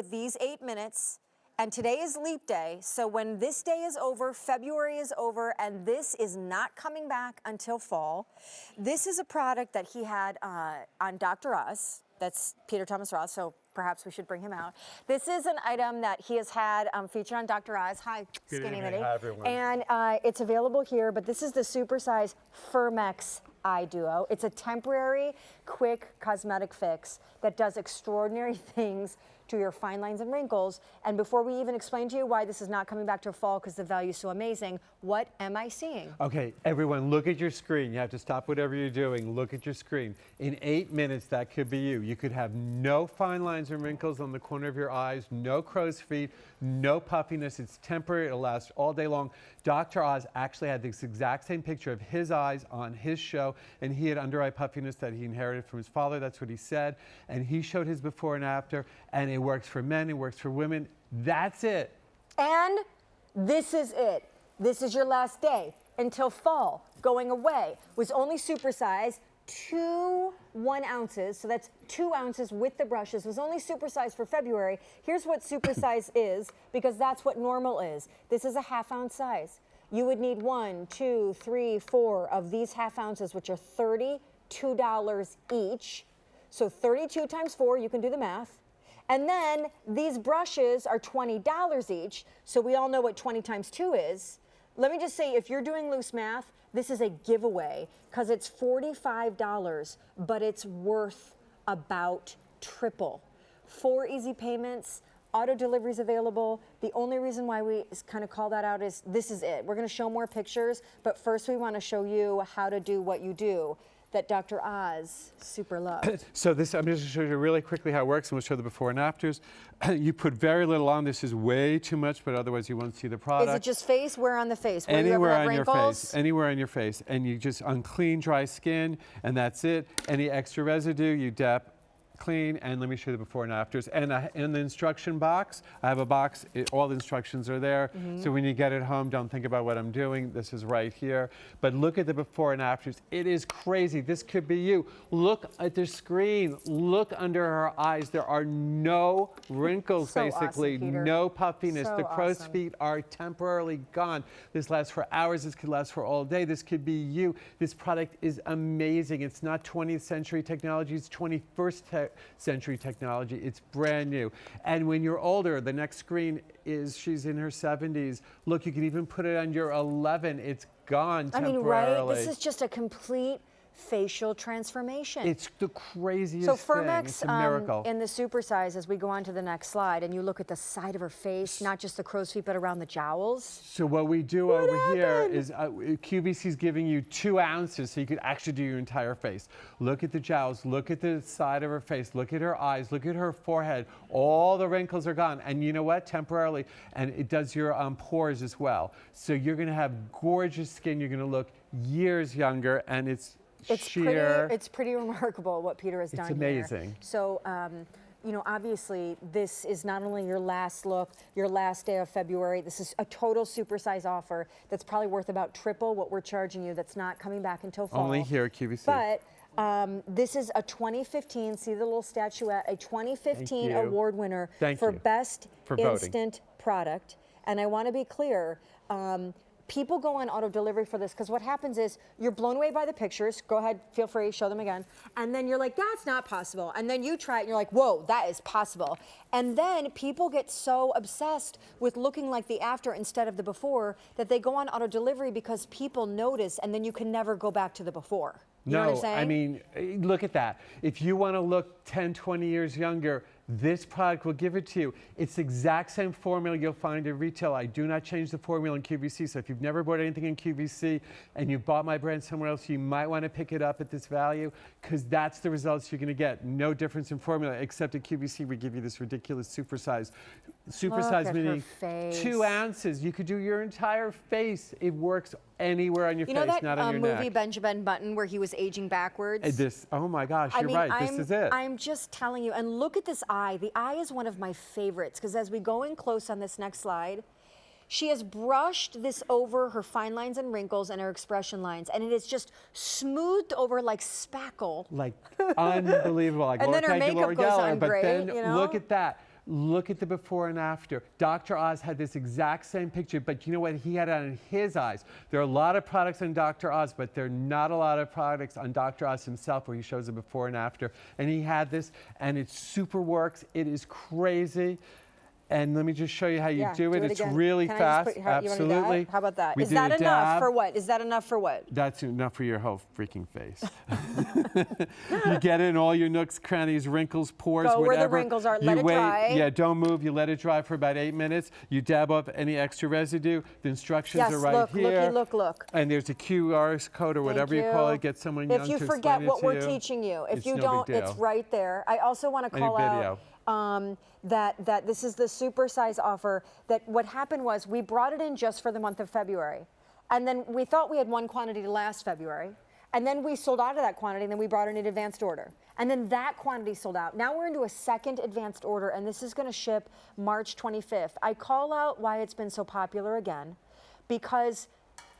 with these 8 minutes, and today is leap day, so when this day is over, February is over, and this is not coming back until fall. This is a product that he had on Dr. Oz. That's Peter Thomas Roth, so perhaps we should bring him out. This is an item that he has had featured on Dr. Oz. Hi, Good Skinny evening. Minnie. Hi, everyone. And it's available here, but this is the supersize Firmex Eye Duo. It's a temporary, quick cosmetic fix that does extraordinary things to your fine lines and wrinkles. And before we even explain to you why this is not coming back to fall because the value is so amazing, what am I seeing? Okay, everyone, look at your screen. You have to stop whatever you're doing. Look at your screen. In 8 minutes, that could be you. You could have no fine lines and wrinkles on the corner of your eyes, no crow's feet, no puffiness. It's temporary. It'll last all day long. Dr. Oz actually had this exact same picture of his eyes on his show, and he had under eye puffiness that he inherited from his father. That's what he said. And he showed his before and after, and it works for men, it works for women. That's it. And this is it. This is your last day until fall. Going away was only supersize 2 1 ounces, so that's 2 ounces with the brushes, was only supersize for February. Here's what supersize is, because that's what normal is. This is a ½ ounce size. You would need 1, 2, 3, 4 of these ½ ounces, which are $32 each. So 32 times 4, you can do the math. And then these brushes are $20 each, so we all know what 20 times 2 is. Let me just say, if you're doing loose math, this is a giveaway because it's $45, but it's worth about triple. 4 easy payments, auto deliveries available. The only reason why we kind of call that out is this is it. We're going to show more pictures, but first we want to show you how to do what you do that Dr. Oz super loved. So this, I'm just going to show you really quickly how it works, and we'll show the before and afters. You put very little on. This is way too much, but otherwise you won't see the product. Is it just face? Where on the face? Where Anywhere you ever have on wrinkles? your face. Anywhere on your face. And you just, on clean, dry skin, and that's it. Any extra residue, you dap clean, and let me show you the before and afters. And in the instruction box, I have a box, all the instructions are there. So when you get it home, don't think about what I'm doing. This is right here. But look at the before and afters. It is crazy. This could be you. Look at the screen. Look under her eyes. There are no wrinkles, So basically. awesome, Peter. No puffiness. So The crow's awesome. feet are temporarily gone. This lasts for hours. This could last for all day. This could be you. This product is amazing. It's not 20th century technology. It's 21st century technology. It's brand new. And when you're older, the next screen is she's in her 70s. Look, you can even put it on your 11. It's gone temporarily. I mean, right? This is just a complete facial transformation. It's the craziest so thing. Firmex It's a miracle. in the supersize, as we go on to the next slide, and you look at the side of her face, not just the crow's feet, but around the jowls. So what we do over here is QVC is giving you 2 ounces so you could actually do your entire face. Look at the jowls, look at the side of her face, look at her eyes, look at her forehead. All the wrinkles are gone. And you know what? Temporarily. And it does your pores as well. So you're going to have gorgeous skin. You're going to look years younger, and it's sheer. It's pretty remarkable what Peter has done here. It's amazing. So, you know, obviously, this is not only your last look, your last day of February. This is a total supersize offer that's probably worth about triple what we're charging you. That's not coming back until fall. Only here at QVC. But this is a 2015, see the little statuette, a 2015 award winner for Best Instant Product. And I want to be clear, people go on auto delivery for this because what happens is you're blown away by the pictures. Go ahead, feel free, show them again. And then you're like, that's not possible. And then you try it and you're like, whoa, that is possible. And then people get so obsessed with looking like the after instead of the before that they go on auto delivery because people notice, and then you can never go back to the before. You know what I'm saying? I mean, look at that. If you want to look 10, 20 years younger, this product will give it to you. It's the exact same formula you'll find at retail. I do not change the formula in QVC. So if you've never bought anything in QVC and you bought my brand somewhere else, you might want to pick it up at this value because that's the results you're going to get. No difference in formula, except at QVC we give you this ridiculous supersize. Supersize meaning 2 ounces. You could do your entire face. It works anywhere on your face, not on your neck. Movie Benjamin Button where he was aging backwards? Oh my gosh, you're right. This is it. I'm just telling you. And look at this eye. The eye is one of my favorites because as we go in close on this next slide, she has brushed this over her fine lines and wrinkles and her expression lines, and it is just smoothed over like spackle. Like unbelievable. Like and then her makeup goes on but gray, then you know? look at that. Look at the before and after. Dr. Oz had this exact same picture, but you know what? He had it on his eyes. There are a lot of products on Dr. Oz, but there are not a lot of products on Dr. Oz himself where he shows the before and after. And he had this, and it super works. It is crazy. And let me just show you how you do it. It's again. really Can I fast. just put, how, Absolutely. You how about that? We Is did that a enough dab. for what? Is that enough for what? That's enough for your whole freaking face. You get it in all your nooks, crannies, wrinkles, pores, Go whatever. where the wrinkles are. You Let it wait, dry. Yeah, don't move. You let it dry for about 8 minutes. You dab off any extra residue. The instructions Yes, are right look, here. look. And there's a QR code or whatever you call it. Get someone young If to you explain forget it what to we're you. teaching you, if It's you no don't, big it's deal. right there. I also want to Any call video. out that this is the supersize offer. That what happened was we brought it in just for the month of February, and then we thought we had one quantity to last February, and then we sold out of that quantity, and then we brought in an advanced order, and then that quantity sold out. Now we're into a second advanced order, and this is going to ship March 25th. I call out why it's been so popular again, because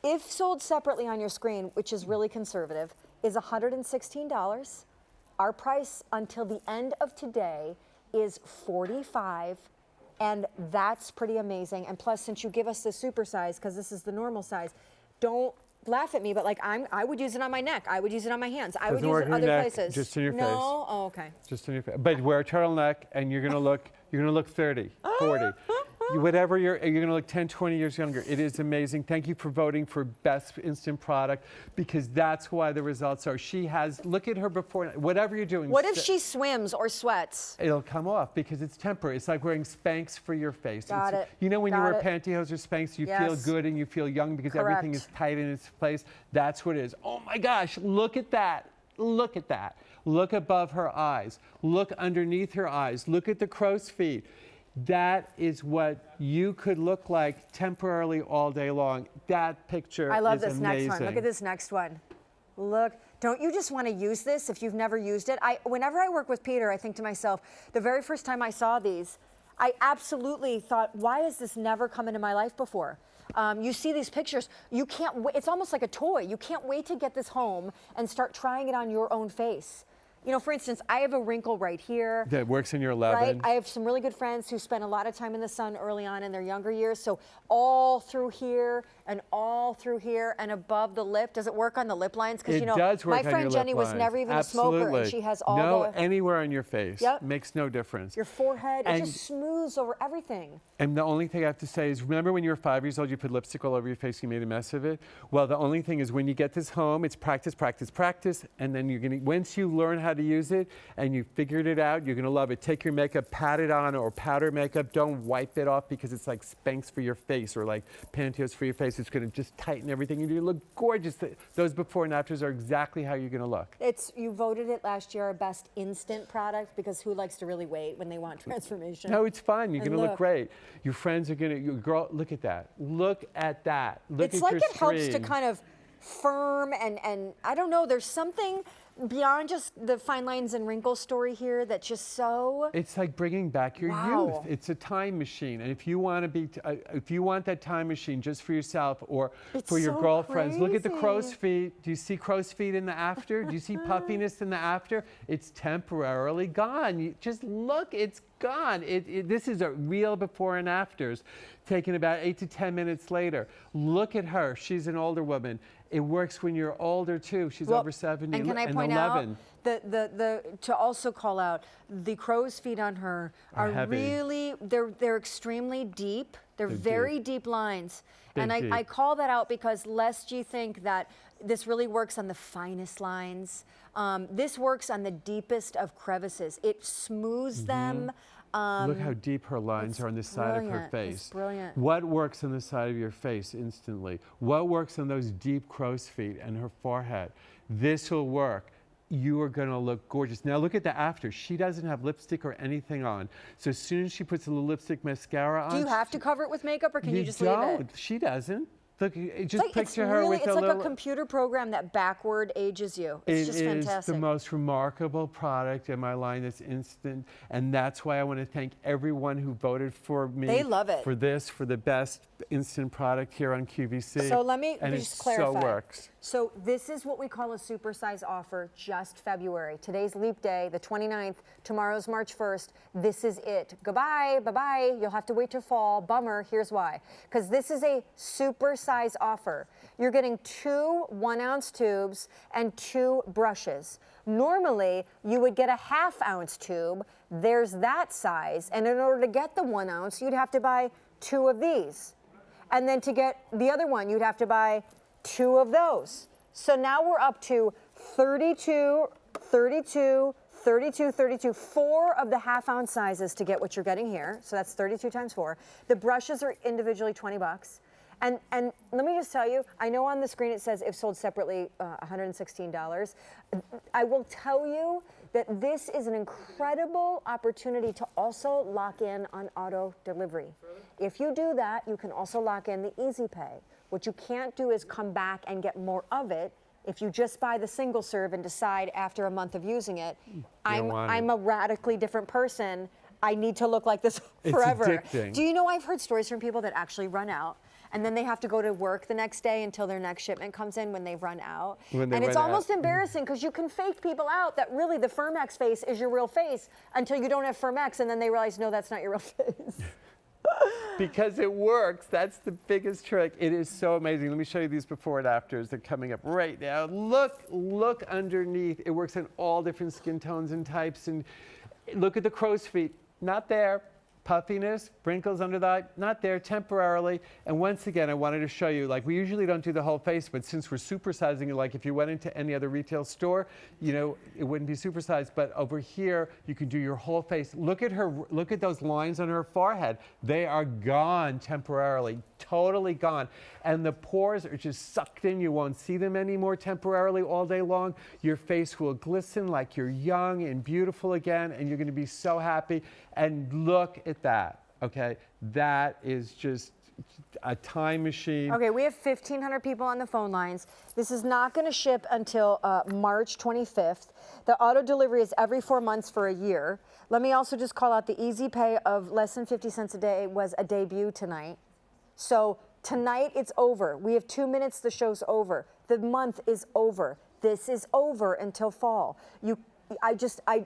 if sold separately on your screen, which is really conservative, is $116. Our price until the end of today is $45, and that's pretty amazing. And plus, since you give us the super size, because this is the normal size, don't laugh at me, but like I would use it on my neck. I would use it on my hands. I would Doesn't use work it on other your neck, places. just in your face. No? Oh, okay. Just in your face. But wear a turtleneck, and you're gonna look 30, 40. Whatever you're gonna look 10, 20 years younger. It is amazing. Thank you for voting for best instant product, because that's why the results are. She has, look at her before, whatever you're doing. What if she swims or sweats? It'll come off because it's temporary. It's like wearing Spanx for your face. Got it. You know when you Got wear it. pantyhose or Spanx, you feel Yes. good and you feel young because everything Correct. is tight in its place. That's what it is. Oh my gosh, look at that. Look at that. Look above her eyes. Look underneath her eyes. Look at the crow's feet. That is what you could look like temporarily all day long. That picture I love is this amazing. next one. Look at this next one. Look, don't you just want to use this if you've never used it? Whenever I work with Peter, I think to myself, the very first time I saw these, I absolutely thought, why has this never come into my life before? You see these pictures, you can't wait. It's almost like a toy. You can't wait to get this home and start trying it on your own face. You know, for instance, I have a wrinkle right here. That works in your 11. Right? I have some really good friends who spent a lot of time in the sun early on in their younger years. So all through here and above the lip. Does it work on the lip lines? Because you know, does work my on friend your Jenny lip was lines. never even a smoker, Absolutely. and she has all no, the anywhere on your face. Yep. Makes no difference. your forehead. And- It just smooths over everything. And the only thing I have to say is, remember when you were 5 years old, you put lipstick all over your face, you made a mess of it? Well, the only thing is when you get this home, it's practice, practice, practice, and then you're gonna, once you learn how to use it and you figured it out, you're gonna love it. Take your makeup, pat it on, or powder makeup, don't wipe it off because it's like Spanx for your face or like pantyhose for your face. It's gonna just tighten everything and you look gorgeous. Those before and afters are exactly how you're gonna look. You voted it last year our best instant product because who likes to really wait when they want transformation? No, it's fun. You're And gonna look look. great. Your friends are gonna, your girl, look at that. Look at that. Look It's at like your it helps to screen. kind of firm and I don't know, there's something beyond just the fine lines and wrinkles story here that's just so. It's like bringing back your Wow. youth. It's a time machine, and if you want to be, if you want that time machine just for yourself or It's for your so girlfriends, look at the crow's crazy. feet. Do you see crow's feet in the after? Do you see puffiness in the after? It's temporarily gone. You just look, it's gone. This is a real before and afters, taken about 8 to 10 minutes later. Look at her. She's an older woman. It works when you're older too. She's Well, over 70 and can I and point 11. out to also call out the crow's feet on her Are are heavy. really they're extremely deep. They're very deep lines. And Big I deep. call that out because lest you think that this really works on the finest lines. This works on the deepest of crevices. It smooths them. Look how deep her lines are on the side of her brilliant. face. It's brilliant. What works on the side of your face instantly? What works on those deep crow's feet and her forehead? This will work. You are going to look gorgeous. Now look at the after. She doesn't have lipstick or anything on. So as soon as she puts a little lipstick mascara on. Do you have to cover it with makeup or can you just leave it? She doesn't. Look, just It's picture her with it's a like little. a computer program that backward ages you. It's It just is fantastic. the most remarkable product in my line that's instant, and that's why I want to thank everyone who voted for me. They love it. For this, for the best instant product here on QVC. So let me and just it clarify. so works. So this is what we call a supersize offer, just February. Today's leap day, the 29th. Tomorrow's March 1st. This is it. Goodbye, bye-bye. You'll have to wait till fall. Bummer, here's why. Because this is a supersize offer. You're getting 2 1-ounce tubes and 2 brushes. Normally, you would get a 1/2 ounce tube. There's that size. And in order to get the 1 ounce, you'd have to buy 2 of these. And then to get the other one, you'd have to buy 2 of those. So now we're up to 32, 32, 32, 32, 4 of the 1/2 ounce sizes to get what you're getting here. So that's 32 times 4. The brushes are individually $20. And let me just tell you, I know on the screen it says if sold separately, $116. I will tell you that this is an incredible opportunity to also lock in on auto delivery. If you do that, you can also lock in the Easy Pay. What you can't do is come back and get more of it. If you just buy the single serve and decide after a month of using it, I'm a radically different person. I need to look like this forever. It's addicting. Do you know I've heard stories from people that actually run out and then they have to go to work the next day until their next shipment comes in when they run out. And it's almost embarrassing because you can fake people out that really the Firmex face is your real face until you don't have Firmex and then they realize, no, that's not your real face. Because it works. That's the biggest trick. It is so amazing. Let me show you these before and afters. They're coming up right now. Look underneath. It works in all different skin tones and types. And look at the crow's feet. Not there. Puffiness, wrinkles under the eye, not there temporarily. And once again, I wanted to show you, like we usually don't do the whole face, but since we're supersizing it, like if you went into any other retail store, you know, it wouldn't be supersized. But over here, you can do your whole face. Look at her, look at those lines on her forehead. They are gone temporarily, totally gone. And the pores are just sucked in. You won't see them anymore temporarily all day long. Your face will glisten like you're young and beautiful again, and you're gonna be so happy. And look at that, okay? That is just a time machine. Okay, we have 1,500 people on the phone lines. This is not going to ship until March 25th. The auto delivery is every 4 months for a year. Let me also just call out the Easy Pay of less than 50 cents a day was a debut tonight. So tonight it's over. We have 2 minutes, the show's over. The month is over. This is over until fall. I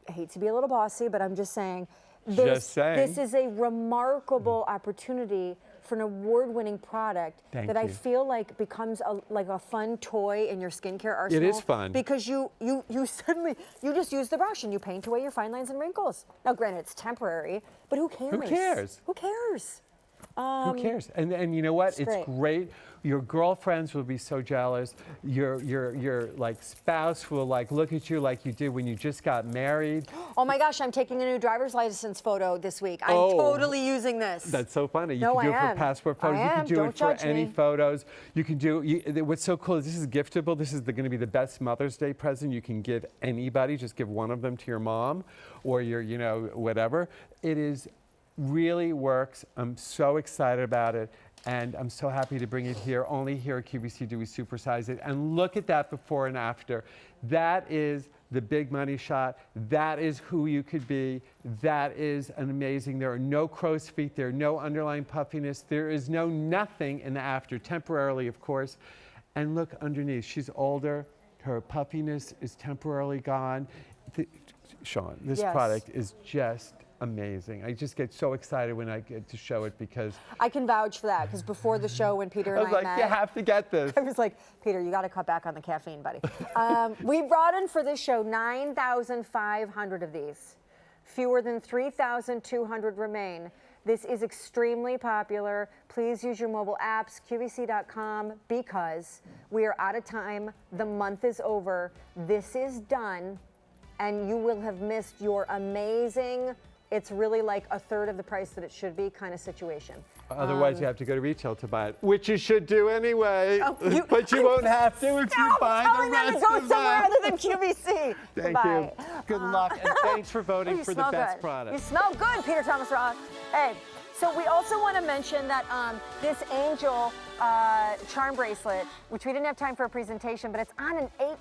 hate to be a little bossy, but I'm just saying, this is a remarkable opportunity for an award-winning product that I feel like becomes like a fun toy in your skincare arsenal. It is fun. Because you suddenly, you just use the brush and you paint away your fine lines and wrinkles. Now, granted, it's temporary, but who cares? Who cares? Who cares? Who cares? And you know what? It's great. Your girlfriends will be so jealous. Your like spouse will like look at you like you did when you just got married. Oh my gosh, I'm taking a new driver's license photo this week. I'm totally using this. That's so funny. You can do it for passport photos. You can do it for any photos. You can do. What's so cool is this is giftable. This is going to be the best Mother's Day present you can give anybody. Just give one of them to your mom, or your, you know, whatever. It is. Really works. I'm so excited about it, and I'm so happy to bring it here. Only here at QVC do we supersize it. And look at that before and after. That is the big money shot. That is who you could be. That is an amazing. There are no crow's feet. There are no underlying puffiness. There is no nothing in the after, temporarily, of course. And look underneath. She's older. Her puffiness is temporarily gone. Sean, this product is just amazing. I just get so excited when I get to show it because I can vouch for that because before the show when Peter and I was like, met, you have to get this. I was like, Peter, you got to cut back on the caffeine, buddy. We brought in for this show 9,500 of these. Fewer than 3,200 remain. This is extremely popular. Please use your mobile apps, QVC.com, because we are out of time. The month is over. This is done, and you will have missed your amazing, it's really like a third of the price that it should be kind of situation. Otherwise, you have to go to retail to buy it, which you should do anyway. But you won't have to if you buy the rest of them. Go somewhere other than QVC. Thank you. Good luck, and thanks for voting for the best product. You smell good, Peter Thomas Roth. Hey, so we also want to mention that this angel charm bracelet, which we didn't have time for a presentation, but it's on an $8